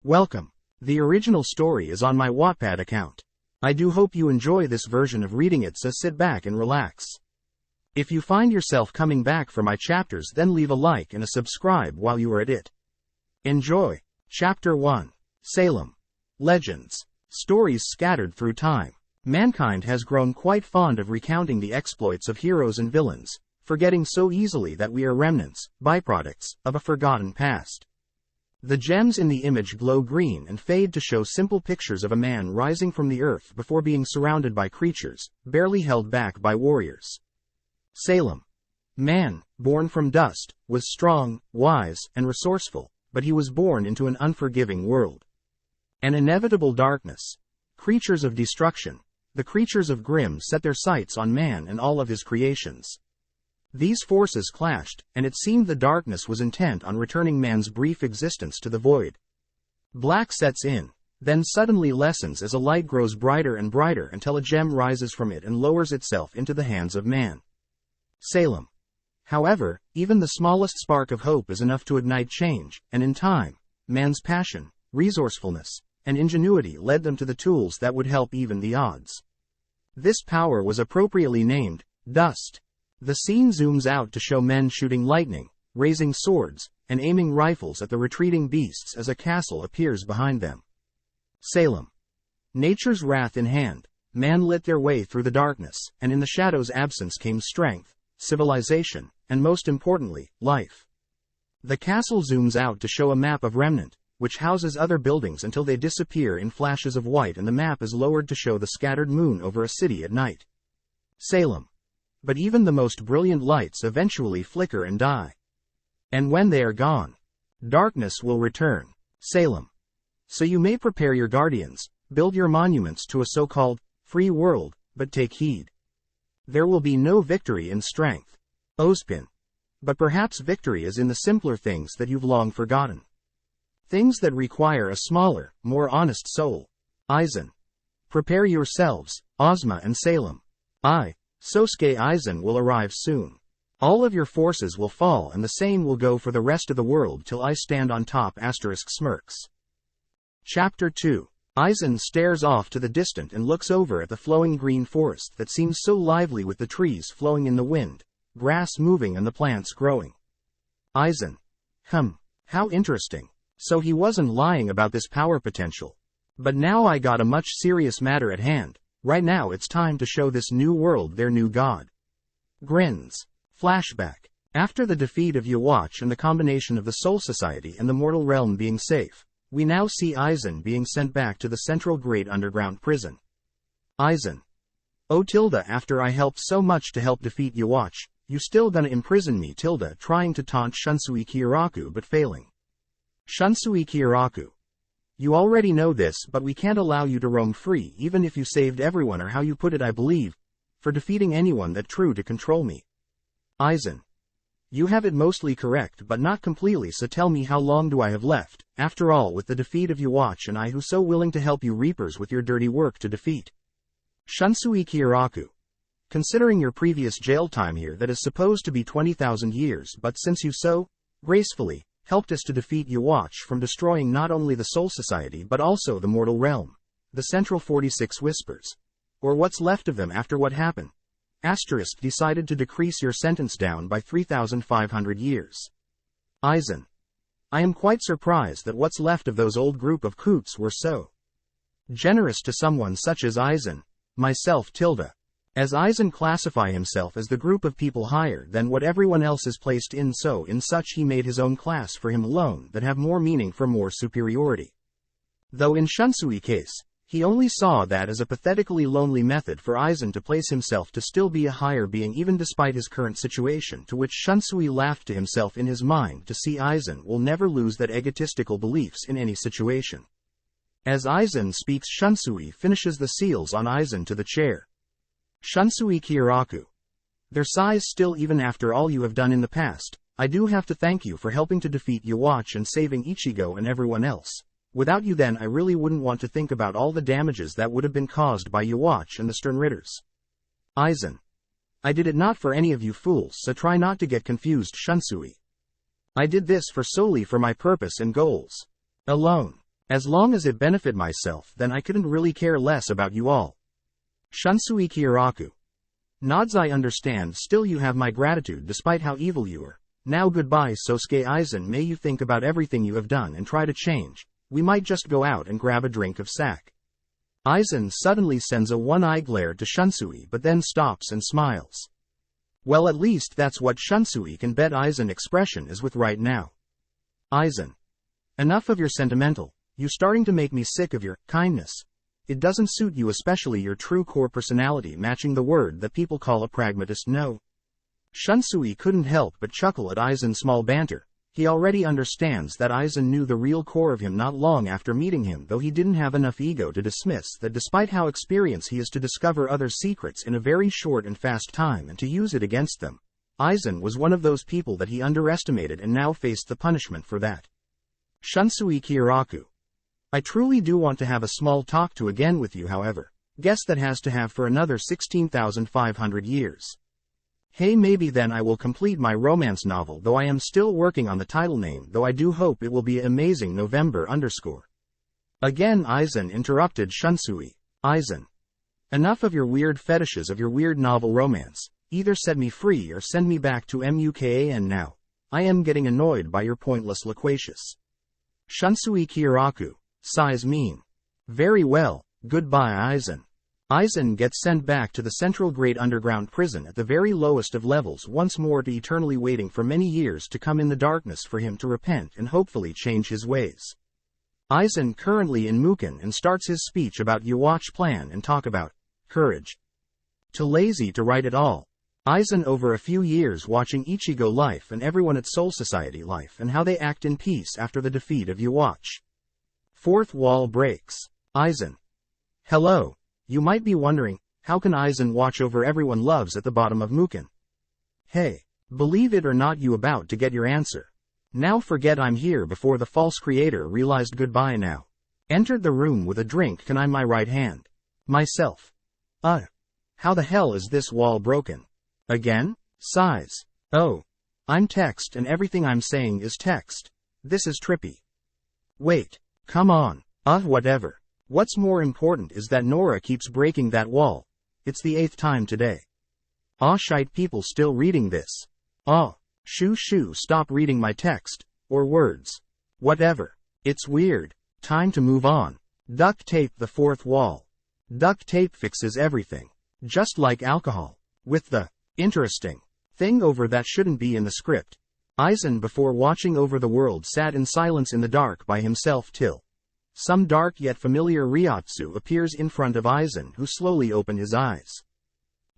Welcome. The original story is on my Wattpad account. I do hope you enjoy this version of reading it, so sit back and relax. If you find yourself coming back for my chapters, then leave a like and a subscribe while you are at it. Enjoy. Chapter 1. Salem. Legends. Stories scattered through time. Mankind has grown quite fond of recounting the exploits of heroes and villains, forgetting so easily that we are remnants, byproducts, of a forgotten past. The gems in the image glow green and fade to show simple pictures of a man rising from the earth before being surrounded by creatures, barely held back by warriors. Salem. Man, born from dust, was strong, wise, and resourceful, but he was born into an unforgiving world. An inevitable darkness. Creatures of destruction. The creatures of Grimm set their sights on man and all of his creations. These forces clashed, and it seemed the darkness was intent on returning man's brief existence to the void. Black sets in, then suddenly lessens as a light grows brighter and brighter until a gem rises from it and lowers itself into the hands of man. Salem. However, even the smallest spark of hope is enough to ignite change, and in time, man's passion, resourcefulness, and ingenuity led them to the tools that would help even the odds. This power was appropriately named dust. The scene zooms out to show men shooting lightning, raising swords, and aiming rifles at the retreating beasts as a castle appears behind them. Salem. Nature's wrath in hand, man lit their way through the darkness, and in the shadow's absence came strength, civilization, and most importantly, life. The castle zooms out to show a map of Remnant, which houses other buildings until they disappear in flashes of white, and the map is lowered to show the scattered moon over a city at night. Salem. But even the most brilliant lights eventually flicker and die. And when they are gone, darkness will return. Salem. So you may prepare your guardians, build your monuments to a so-called free world, but take heed. There will be no victory in strength. Ozpin. But perhaps victory is in the simpler things that you've long forgotten. Things that require a smaller, more honest soul. Aizen. Prepare yourselves, Ozma and Salem. Sosuke Aizen will arrive soon. All of your forces will fall, and the same will go for the rest of the world till I stand on top. Smirks. Chapter 2. Aizen stares off to the distant and looks over at the flowing green forest that seems so lively, with the trees flowing in the wind, grass moving and the plants growing. Aizen. How interesting. So he wasn't lying about this power potential. But now I got a much serious matter at hand. Right now it's time to show this new world their new god. Grins. Flashback. After the defeat of Yhwach and the combination of the Soul Society and the mortal realm being safe, we now see Aizen being sent back to the central great underground prison. Aizen. Oh Tilda, after I helped so much to help defeat Yhwach, you still gonna imprison me? Tilda trying to taunt Shunsui Kyoraku but failing. Shunsui Kyoraku. You already know this, but we can't allow you to roam free even if you saved everyone, or how you put it, I believe, for defeating anyone that tried to control me. Aizen. You have it mostly correct but not completely, so tell me, how long do I have left? After all, with the defeat of Yhwach and I who so willing to help you reapers with your dirty work to defeat. Shunsui Kyoraku. Considering your previous jail time here, that is supposed to be 20,000 years, but since you so gracefully helped us to defeat Yhwach from destroying not only the Soul Society but also the mortal realm, the Central 46 Whispers, or what's left of them after what happened, decided to decrease your sentence down by 3,500 years. Aizen. I am quite surprised that what's left of those old group of coots were so generous to someone such as Aizen, myself. Tilda. As Aizen classify himself as the group of people higher than what everyone else is placed in, so in such he made his own class for him alone that have more meaning for more superiority. Though in Shunsui case, he only saw that as a pathetically lonely method for Aizen to place himself to still be a higher being even despite his current situation, to which Shunsui laughed to himself in his mind to see Aizen will never lose that egotistical beliefs in any situation. As Aizen speaks, Shunsui finishes the seals on Aizen to the chair. Shunsui Kyoraku. Their size still, even after all you have done in the past, I do have to thank you for helping to defeat Yhwach and saving Ichigo and everyone else. Without you then I really wouldn't want to think about all the damages that would have been caused by Yhwach and the Sternritters. Aizen. I did it not for any of you fools, so try not to get confused. Shunsui. I did this solely for my purpose and goals. Alone. As long as it benefit myself, then I couldn't really care less about you all. Shunsui Kyoraku. Nods. I understand, still you have my gratitude despite how evil you are. Now goodbye Sosuke Aizen, may you think about everything you have done and try to change. We might just go out and grab a drink of sake. Aizen suddenly sends a one-eye glare to Shunsui but then stops and smiles. Well, at least that's what Shunsui can bet Aizen expression is with right now. Aizen. Enough of your sentimental. You starting to make me sick of your kindness. It doesn't suit you, especially your true core personality matching the word that people call a pragmatist. No. Shunsui couldn't help but chuckle at Aizen's small banter. He already understands that Aizen knew the real core of him not long after meeting him, though he didn't have enough ego to dismiss that despite how experienced he is to discover other secrets in a very short and fast time and to use it against them. Aizen was one of those people that he underestimated and now faced the punishment for that. Shunsui Kyoraku. I truly do want to have a small talk to again with you, however. Guess that has to have for another 16,500 years. Hey, maybe then I will complete my romance novel, though I am still working on the title name, though I do hope it will be Amazing November _. Again Aizen interrupted Shunsui. Aizen. Enough of your weird fetishes of your weird novel romance. Either set me free or send me back to MUKAN now. I am getting annoyed by your pointless loquacious. Shunsui Kyoraku. Sighs mean. Very well, goodbye Aizen. Aizen gets sent back to the central great underground prison at the very lowest of levels once more, to eternally waiting for many years to come in the darkness for him to repent and hopefully change his ways. Aizen currently in Muken and starts his speech about Yhwach's plan and talk about courage. Too lazy to write it all. Aizen over a few years watching Ichigo life and everyone at Soul Society life and how they act in peace after the defeat of Yhwach. Fourth wall breaks. Aizen. Hello. You might be wondering, how can Aizen watch over everyone loves at the bottom of Muken? Hey, believe it or not, you about to get your answer. Now forget I'm here before the false creator realized goodbye now. Entered the room with a drink, can I my right hand? Myself. How the hell is this wall broken? Again? Sighs. Oh. I'm text and everything I'm saying is text. This is trippy. Wait. Come on. Whatever. What's more important is that Nora keeps breaking that wall. It's the 8th time today. Shite, people still reading this. Shoo, stop reading my text, or words. Whatever. It's weird. Time to move on. Duct tape the fourth wall. Duct tape fixes everything. Just like alcohol. With the interesting thing over that shouldn't be in the script. Aizen, before watching over the world, sat in silence in the dark by himself till some dark yet familiar Ryotsu appears in front of Aizen, who slowly opened his eyes.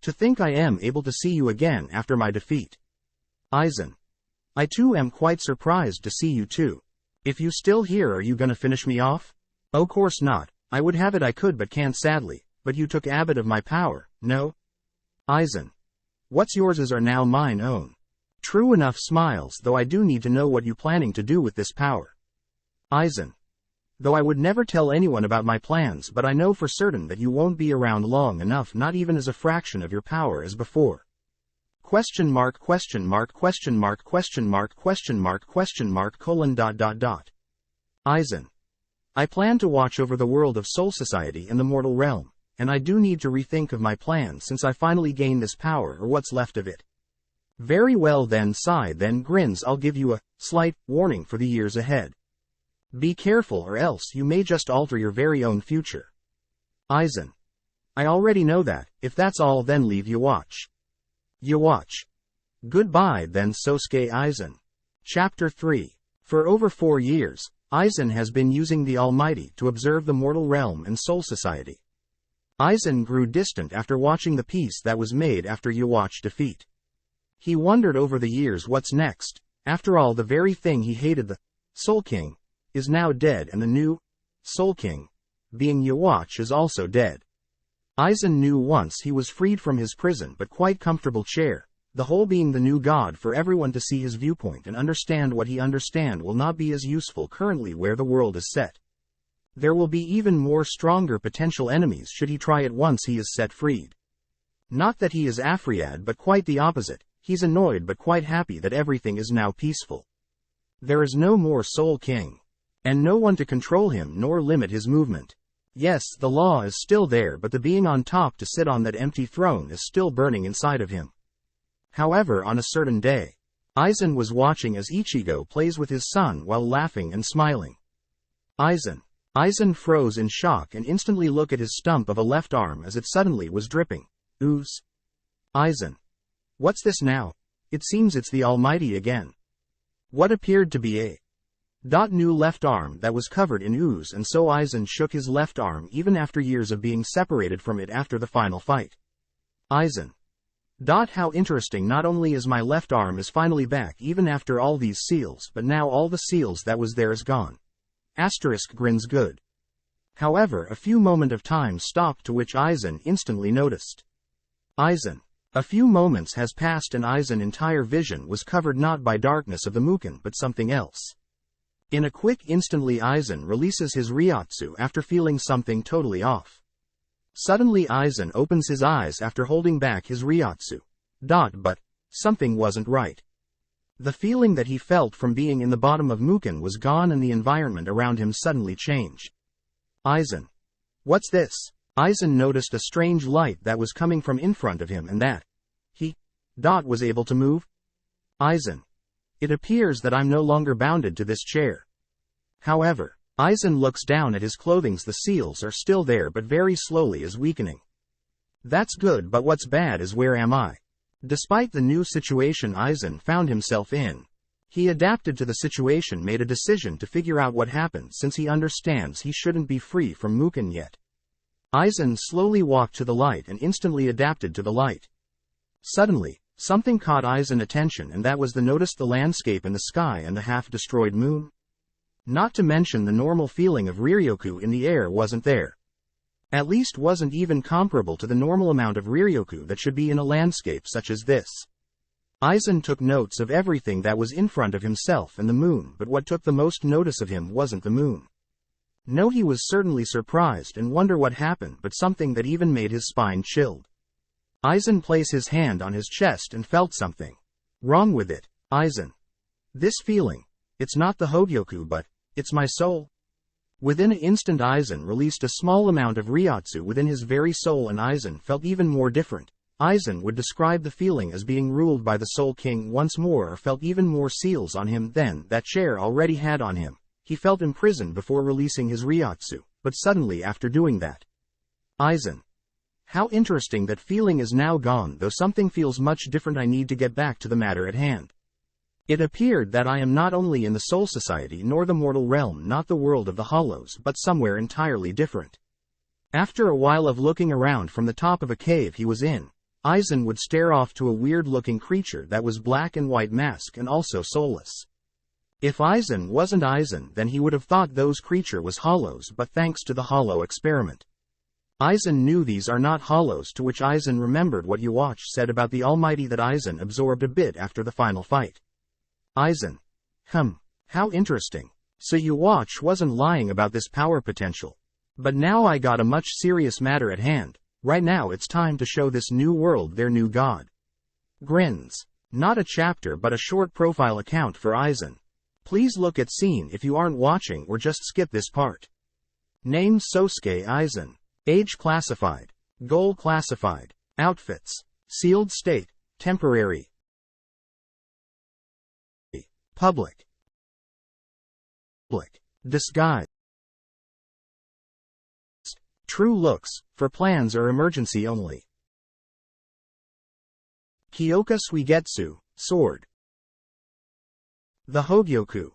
To think I am able to see you again after my defeat. Aizen. I too am quite surprised to see you too. If you still here, are you gonna finish me off? Oh, course not. I would have it I could but can't sadly, but you took a bit of my power, no? Aizen. What's yours are now mine own. True enough, smiles, though I do need to know what you planning to do with this power. Aizen. Though I would never tell anyone about my plans, but I know for certain that you won't be around long enough, not even as a fraction of your power as before. Question mark. Aizen. I plan to watch over the world of Soul Society and the mortal realm, and I do need to rethink of my plan since I finally gain this power, or what's left of it. Very well then, sigh, then grins. I'll give you a slight warning for the years ahead. Be careful, or else you may just alter your very own future. Aizen. I already know that. If that's all, then leave Yhwach. Yhwach. Goodbye then, Sosuke Aizen. Chapter 3. For over 4 years, Aizen has been using the Almighty to observe the mortal realm and Soul Society. Aizen grew distant after watching the peace that was made after Yhwach's defeat. He wondered over the years what's next. After all, the very thing he hated, the Soul King, is now dead, and the new Soul King, being Yhwach, is also dead. Aizen knew once he was freed from his prison but quite comfortable chair, the whole being the new god for everyone to see his viewpoint and understand what he understand will not be as useful currently where the world is set. There will be even more stronger potential enemies should he try it once he is set freed. Not that he is Afriad, but quite the opposite. He's annoyed but quite happy that everything is now peaceful. There is no more Soul King. And no one to control him nor limit his movement. Yes, the law is still there, but the being on top to sit on that empty throne is still burning inside of him. However, on a certain day, Aizen was watching as Ichigo plays with his son while laughing and smiling. Aizen froze in shock and instantly looked at his stump of a left arm as it suddenly was dripping. Ooze. Aizen. What's this now? It seems it's the Almighty again. What appeared to be a new left arm that was covered in ooze, and so Aizen shook his left arm even after years of being separated from it after the final fight. Aizen. How interesting, not only is my left arm is finally back even after all these seals, but now all the seals that was there is gone. Asterisk grins good. However, a few moment of time stopped to which Aizen instantly noticed. Aizen. A few moments has passed and Aizen's entire vision was covered not by darkness of the Mukin but something else. In a quick instantly Aizen releases his Ryotsu after feeling something totally off. Suddenly Aizen opens his eyes after holding back his Ryotsu. But something wasn't right. The feeling that he felt from being in the bottom of Mukin was gone and the environment around him suddenly changed. Aizen. What's this? Aizen noticed a strange light that was coming from in front of him and that he was able to move. Aizen. It appears that I'm no longer bounded to this chair. However, Aizen looks down at his clothing. The seals are still there but very slowly is weakening. That's good, but what's bad is where am I? Despite the new situation Aizen found himself in, he adapted to the situation, made a decision to figure out what happened since he understands he shouldn't be free from Mukin yet. Aizen slowly walked to the light and instantly adapted to the light. Suddenly, something caught Aizen's attention, and that was the landscape in the sky and the half-destroyed moon. Not to mention the normal feeling of Ryoku in the air wasn't there. At least wasn't even comparable to the normal amount of Ryoku that should be in a landscape such as this. Aizen took notes of everything that was in front of himself and the moon, but what took the most notice of him wasn't the moon. No, he was certainly surprised and wonder what happened, but something that even made his spine chilled. Aizen placed his hand on his chest and felt something wrong with it. Aizen. This feeling, it's not the Hogyoku but, it's my soul. Within an instant Aizen released a small amount of Ryotsu within his very soul and Aizen felt even more different. Aizen would describe the feeling as being ruled by the Soul King once more, or felt even more seals on him than that chair already had on him. He felt imprisoned before releasing his Ryotsu, but suddenly after doing that. Aizen. How interesting, that feeling is now gone, though something feels much different. I need to get back to the matter at hand. It appeared that I am not only in the Soul Society nor the mortal realm, not the world of the hollows, but somewhere entirely different. After a while of looking around from the top of a cave he was in, Aizen would stare off to a weird-looking creature that was black and white mask and also soulless. If Aizen wasn't Aizen, then he would have thought those creature was hollows, but thanks to the hollow experiment, Aizen knew these are not hollows, to which Aizen remembered what Yuwatch said about the Almighty that Aizen absorbed a bit after the final fight. Aizen. How interesting. So Yuwatch wasn't lying about this power potential. But now I got a much serious matter at hand. Right now it's time to show this new world their new god. Grins. Not a chapter but a short profile account for Aizen. Please look at scene if you aren't watching, or just skip this part. Name Sosuke Aizen. Age classified. Goal classified. Outfits. Sealed state. Temporary. Public. Disguise. True looks, for plans or emergency only. Kyoka Suigetsu, sword. The Hogyoku.